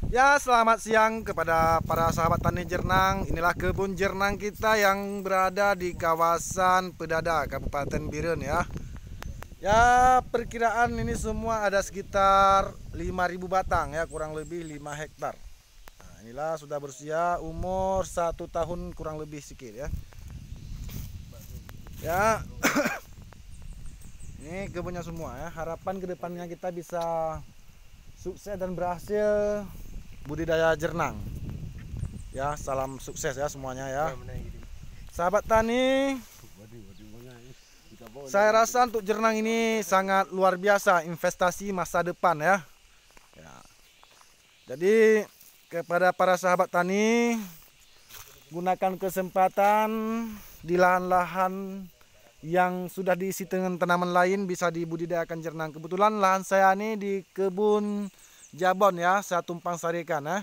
Ya, selamat siang kepada para sahabat tani jernang. Inilah kebun jernang kita yang berada di kawasan Pedada, Kabupaten Biren ya. Ya, perkiraan ini semua ada sekitar 5.000 batang ya, kurang lebih 5 hektar. Nah, inilah sudah berusia umur 1 tahun kurang lebih sedikit ya. Ya, ini kebunnya semua ya. Harapan kedepannya kita bisa sukses dan berhasil budidaya jernang. Ya, salam sukses ya semuanya ya. Sahabat tani, saya rasa untuk jernang ini sangat luar biasa, investasi masa depan ya. Ya. Jadi kepada para sahabat tani, gunakan kesempatan di lahan-lahan yang sudah diisi dengan tanaman lain bisa dibudidayakan jernang. Kebetulan lahan saya ini di kebun Jabon ya, saya tumpang sarikan ya.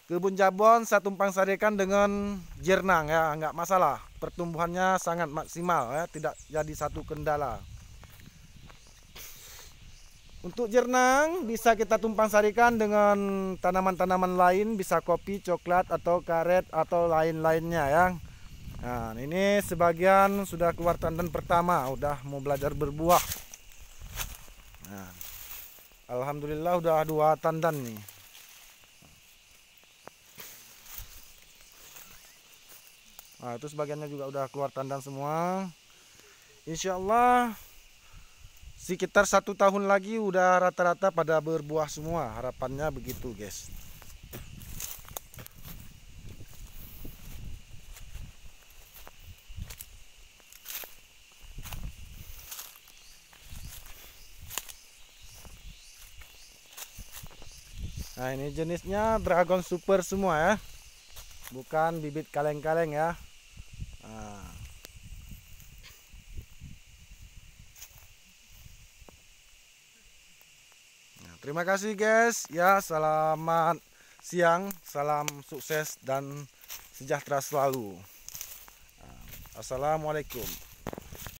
Kebun Jabon saya tumpang sarikan dengan jernang ya, nggak masalah. Pertumbuhannya sangat maksimal ya, tidak jadi satu kendala. Untuk jernang bisa kita tumpang sarikan dengan tanaman-tanaman lain, bisa kopi, coklat, atau karet, atau lain-lainnya ya. Nah, ini sebagian sudah keluar tandan pertama, udah mau belajar berbuah. Nah, alhamdulillah udah 2 tandan nih. Nah, itu sebagiannya juga udah keluar tandan semua. Insya Allah sekitar 1 tahun lagi udah rata-rata pada berbuah semua. Harapannya begitu guys. Nah, ini jenisnya Dragon Super semua ya, bukan bibit kaleng-kaleng ya. Nah, terima kasih guys ya, selamat siang, salam sukses dan sejahtera selalu. Assalamualaikum.